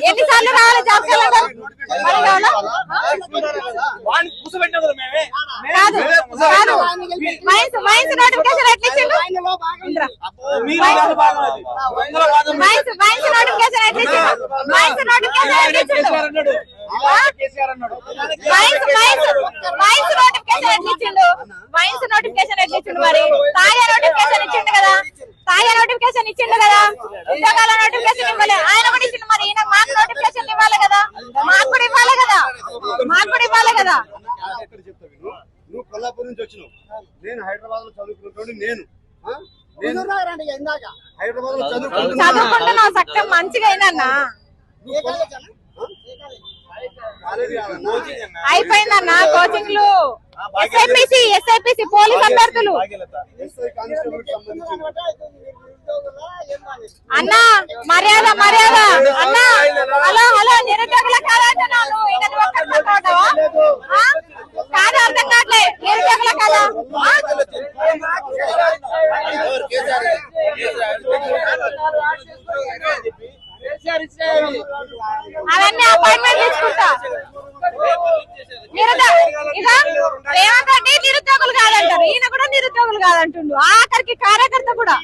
ఎన్నిసార్లు రావాలి job calendar? Mines notification ఎట్లా ఇచ్చిండు? మైన్స్ నోటిఫికేషన్ ఎట్లా ఇచ్చిండు? మైన్స్ నోటిఫికేషన్ ఎట్లా ఇచ్చిండు? మైన్స్ నోటిఫికేషన్ ఎట్లా ఇచ్చిండు? మరి తాగే నోటిఫికేషన్ ఇచ్చిండు కదా, తాగే నోటిఫికేషన్ ఇచ్చిండు కదా, ఉద్యోగాల నోటిఫికేషన్ ఇవ్వలే. ఆయన కూడా ఇచ్చిండు. మరి ఈయన మాకు నోటిఫికేషన్ ఇవ్వాలి కదా, మాకు కూడా ఇవ్వాలి కదా, మాకు కూడా ఇవ్వాలి కదా. నువ్వు కొల్లాపూర్ నుంచి వచ్చినావు, నేను హైదరాబాద్ లో చదువుకుంటున్నాడు. నేను హైదరాబాద్ లో చదువుకుంటున్నావు చక్కగా మంచిగా అయినా అయిపోయిందన్నా కోచింగ్లు. ఎస్ఐపిసి పోలీస్ అభ్యర్థులు అన్నా మర్యాద మర్యాద అన్నా. హలో హలో నిరుద్యోగుల కాదంటున్నాను, కాదు అర్థం కావట్లే. నిరుద్యోగుల కదా అవన్నీ అపాయింట్మెంట్ తీసుకుంటా. రేవంత్ రెడ్డి నిరుద్యోగులు కాదంటారు, ఈయన కూడా నిరుద్యోగులు కాదంటుండు. ఆఖరికి కార్యకర్త కూడా